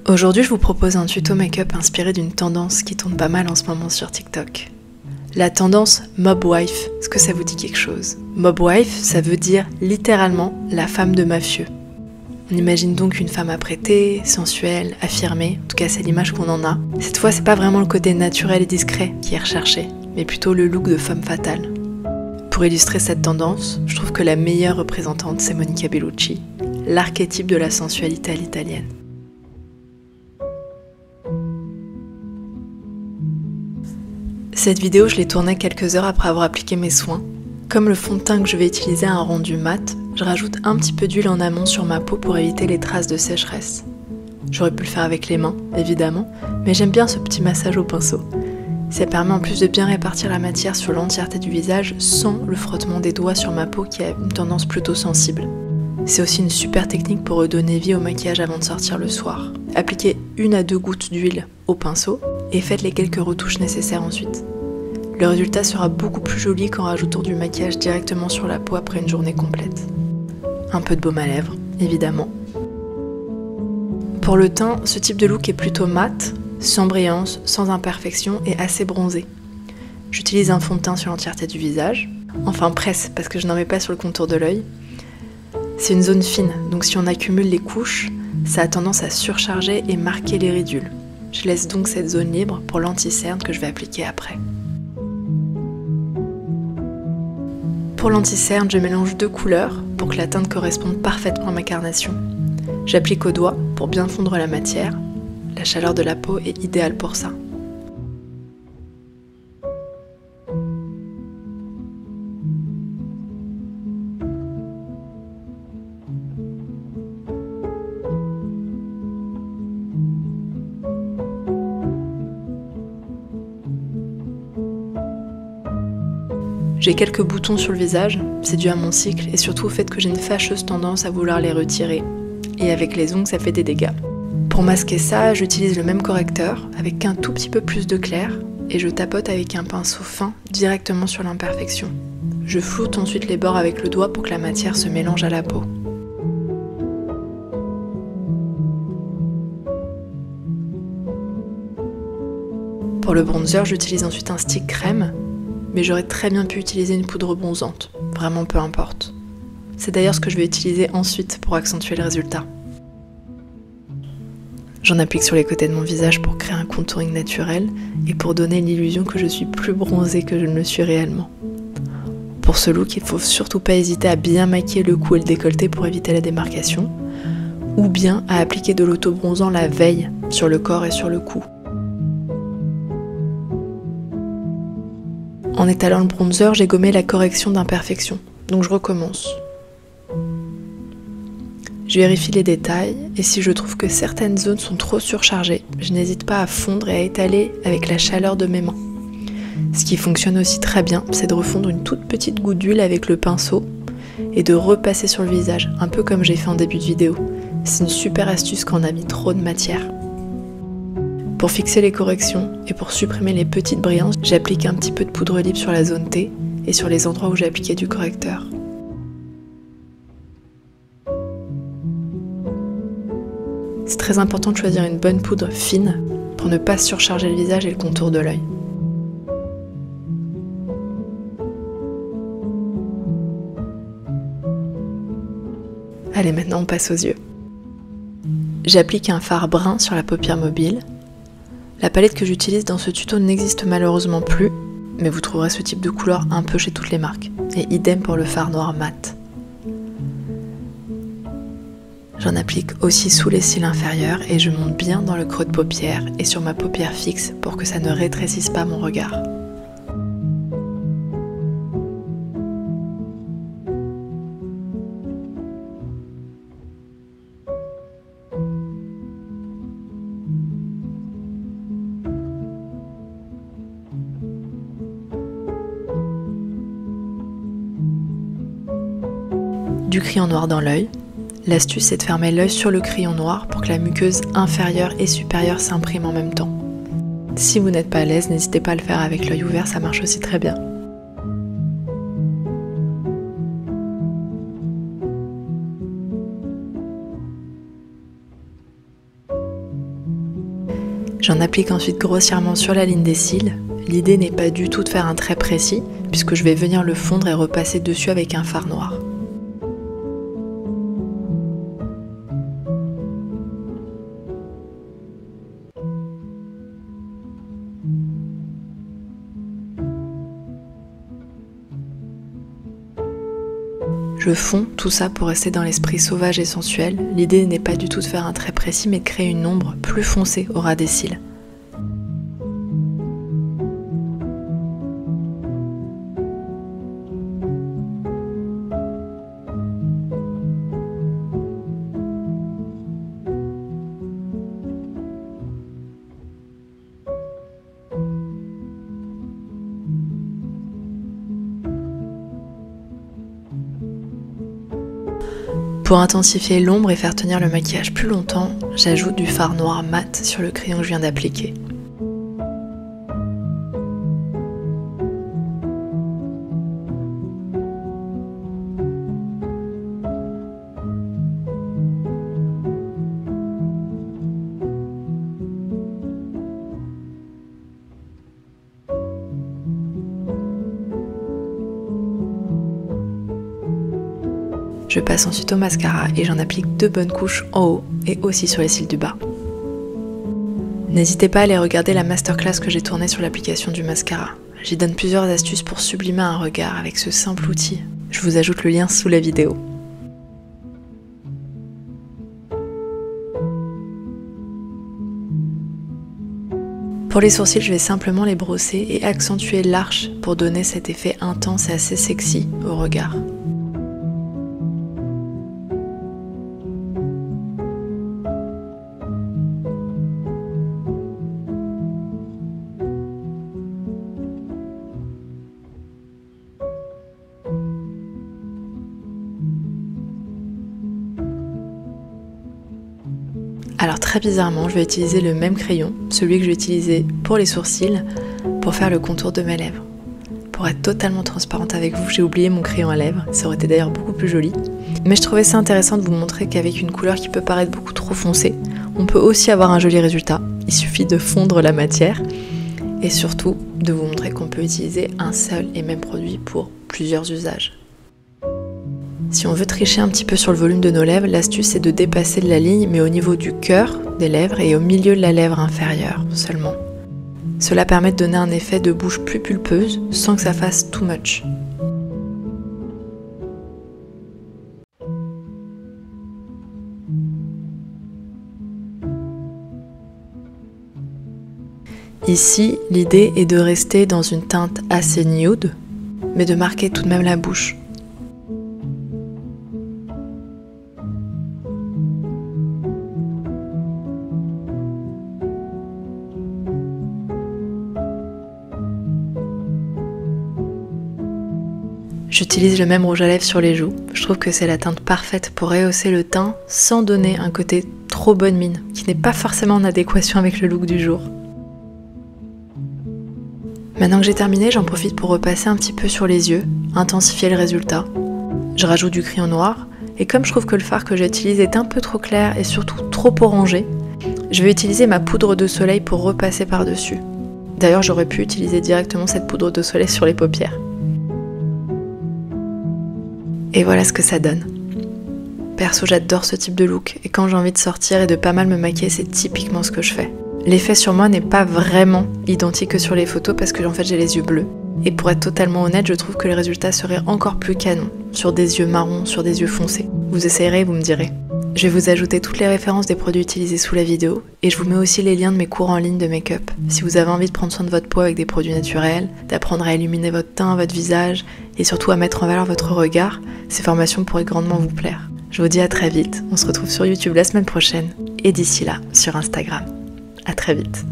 Aujourd'hui, je vous propose un tuto make-up inspiré d'une tendance qui tourne pas mal en ce moment sur TikTok. La tendance Mob Wife, est-ce que ça vous dit quelque chose? Mob Wife, ça veut dire littéralement la femme de mafieux. On imagine donc une femme apprêtée, sensuelle, affirmée, en tout cas c'est l'image qu'on en a. Cette fois, c'est pas vraiment le côté naturel et discret qui est recherché, mais plutôt le look de femme fatale. Pour illustrer cette tendance, je trouve que la meilleure représentante, c'est Monica Bellucci, l'archétype de la sensualité à l'italienne. Cette vidéo, je l'ai tournée quelques heures après avoir appliqué mes soins. Comme le fond de teint que je vais utiliser a un rendu mat, je rajoute un petit peu d'huile en amont sur ma peau pour éviter les traces de sécheresse. J'aurais pu le faire avec les mains, évidemment, mais j'aime bien ce petit massage au pinceau. Ça permet en plus de bien répartir la matière sur l'entièreté du visage sans le frottement des doigts sur ma peau qui a une tendance plutôt sensible. C'est aussi une super technique pour redonner vie au maquillage avant de sortir le soir. Appliquez 1 à 2 gouttes d'huile au pinceau et faites les quelques retouches nécessaires ensuite. Le résultat sera beaucoup plus joli qu'en rajoutant du maquillage directement sur la peau après une journée complète. Un peu de baume à lèvres, évidemment. Pour le teint, ce type de look est plutôt mat, sans brillance, sans imperfection et assez bronzé. J'utilise un fond de teint sur l'entièreté du visage, enfin presque parce que je n'en mets pas sur le contour de l'œil. C'est une zone fine, donc si on accumule les couches, ça a tendance à surcharger et marquer les ridules. Je laisse donc cette zone libre pour l'anti-cerne que je vais appliquer après. Pour l'anti-cerne, je mélange 2 couleurs pour que la teinte corresponde parfaitement à ma carnation. J'applique au doigt pour bien fondre la matière. La chaleur de la peau est idéale pour ça. J'ai quelques boutons sur le visage, c'est dû à mon cycle et surtout au fait que j'ai une fâcheuse tendance à vouloir les retirer. Et avec les ongles, ça fait des dégâts. Pour masquer ça, j'utilise le même correcteur avec un tout petit peu plus de clair et je tapote avec un pinceau fin directement sur l'imperfection. Je floute ensuite les bords avec le doigt pour que la matière se mélange à la peau. Pour le bronzer, j'utilise ensuite un stick crème, mais j'aurais très bien pu utiliser une poudre bronzante, vraiment peu importe. C'est d'ailleurs ce que je vais utiliser ensuite pour accentuer le résultat. J'en applique sur les côtés de mon visage pour créer un contouring naturel et pour donner l'illusion que je suis plus bronzée que je ne le suis réellement. Pour ce look, il ne faut surtout pas hésiter à bien maquiller le cou et le décolleté pour éviter la démarcation, ou bien à appliquer de l'auto-bronzant la veille sur le corps et sur le cou. En étalant le bronzer, j'ai gommé la correction d'imperfection, donc je recommence. Je vérifie les détails et si je trouve que certaines zones sont trop surchargées, je n'hésite pas à fondre et à étaler avec la chaleur de mes mains. Ce qui fonctionne aussi très bien, c'est de refondre une toute petite goutte d'huile avec le pinceau et de repasser sur le visage, un peu comme j'ai fait en début de vidéo. C'est une super astuce quand on a mis trop de matière. Pour fixer les corrections et pour supprimer les petites brillances, j'applique un petit peu de poudre libre sur la zone T et sur les endroits où j'ai appliqué du correcteur. C'est très important de choisir une bonne poudre fine pour ne pas surcharger le visage et le contour de l'œil. Allez, maintenant on passe aux yeux. J'applique un fard brun sur la paupière mobile. La palette que j'utilise dans ce tuto n'existe malheureusement plus, mais vous trouverez ce type de couleur un peu chez toutes les marques. Et idem pour le fard noir mat. J'en applique aussi sous les cils inférieurs et je monte bien dans le creux de paupière et sur ma paupière fixe pour que ça ne rétrécisse pas mon regard. Du crayon noir dans l'œil. L'astuce, c'est de fermer l'œil sur le crayon noir pour que la muqueuse inférieure et supérieure s'imprime en même temps. Si vous n'êtes pas à l'aise, n'hésitez pas à le faire avec l'œil ouvert, ça marche aussi très bien. J'en applique ensuite grossièrement sur la ligne des cils. L'idée n'est pas du tout de faire un trait précis, puisque je vais venir le fondre et repasser dessus avec un fard noir. Je fonds tout ça pour rester dans l'esprit sauvage et sensuel. L'idée n'est pas du tout de faire un trait précis, mais de créer une ombre plus foncée au ras des cils. Pour intensifier l'ombre et faire tenir le maquillage plus longtemps, j'ajoute du fard noir mat sur le crayon que je viens d'appliquer. Je passe ensuite au mascara et j'en applique 2 bonnes couches en haut et aussi sur les cils du bas. N'hésitez pas à aller regarder la masterclass que j'ai tournée sur l'application du mascara. J'y donne plusieurs astuces pour sublimer un regard avec ce simple outil. Je vous ajoute le lien sous la vidéo. Pour les sourcils, je vais simplement les brosser et accentuer l'arche pour donner cet effet intense et assez sexy au regard. Alors très bizarrement, je vais utiliser le même crayon, celui que je vais utiliser pour les sourcils, pour faire le contour de mes lèvres. Pour être totalement transparente avec vous, j'ai oublié mon crayon à lèvres, ça aurait été d'ailleurs beaucoup plus joli. Mais je trouvais ça intéressant de vous montrer qu'avec une couleur qui peut paraître beaucoup trop foncée, on peut aussi avoir un joli résultat. Il suffit de fondre la matière et surtout de vous montrer qu'on peut utiliser un seul et même produit pour plusieurs usages. Si on veut tricher un petit peu sur le volume de nos lèvres, l'astuce c'est de dépasser la ligne mais au niveau du cœur des lèvres et au milieu de la lèvre inférieure seulement. Cela permet de donner un effet de bouche plus pulpeuse sans que ça fasse too much. Ici, l'idée est de rester dans une teinte assez nude, mais de marquer tout de même la bouche. J'utilise le même rouge à lèvres sur les joues. Je trouve que c'est la teinte parfaite pour rehausser le teint sans donner un côté trop bonne mine, qui n'est pas forcément en adéquation avec le look du jour. Maintenant que j'ai terminé, j'en profite pour repasser un petit peu sur les yeux, intensifier le résultat. Je rajoute du crayon noir, et comme je trouve que le fard que j'utilise est un peu trop clair et surtout trop orangé, je vais utiliser ma poudre de soleil pour repasser par-dessus. D'ailleurs, j'aurais pu utiliser directement cette poudre de soleil sur les paupières. Et voilà ce que ça donne. Perso, j'adore ce type de look, et quand j'ai envie de sortir et de pas mal me maquiller, c'est typiquement ce que je fais. L'effet sur moi n'est pas vraiment identique que sur les photos parce que en fait j'ai les yeux bleus. Et pour être totalement honnête, je trouve que le résultat serait encore plus canon, sur des yeux marrons, sur des yeux foncés. Vous essayerez et vous me direz. Je vais vous ajouter toutes les références des produits utilisés sous la vidéo, et je vous mets aussi les liens de mes cours en ligne de make-up. Si vous avez envie de prendre soin de votre peau avec des produits naturels, d'apprendre à illuminer votre teint, votre visage, et surtout à mettre en valeur votre regard, ces formations pourraient grandement vous plaire. Je vous dis à très vite, on se retrouve sur YouTube la semaine prochaine, et d'ici là, sur Instagram. À très vite.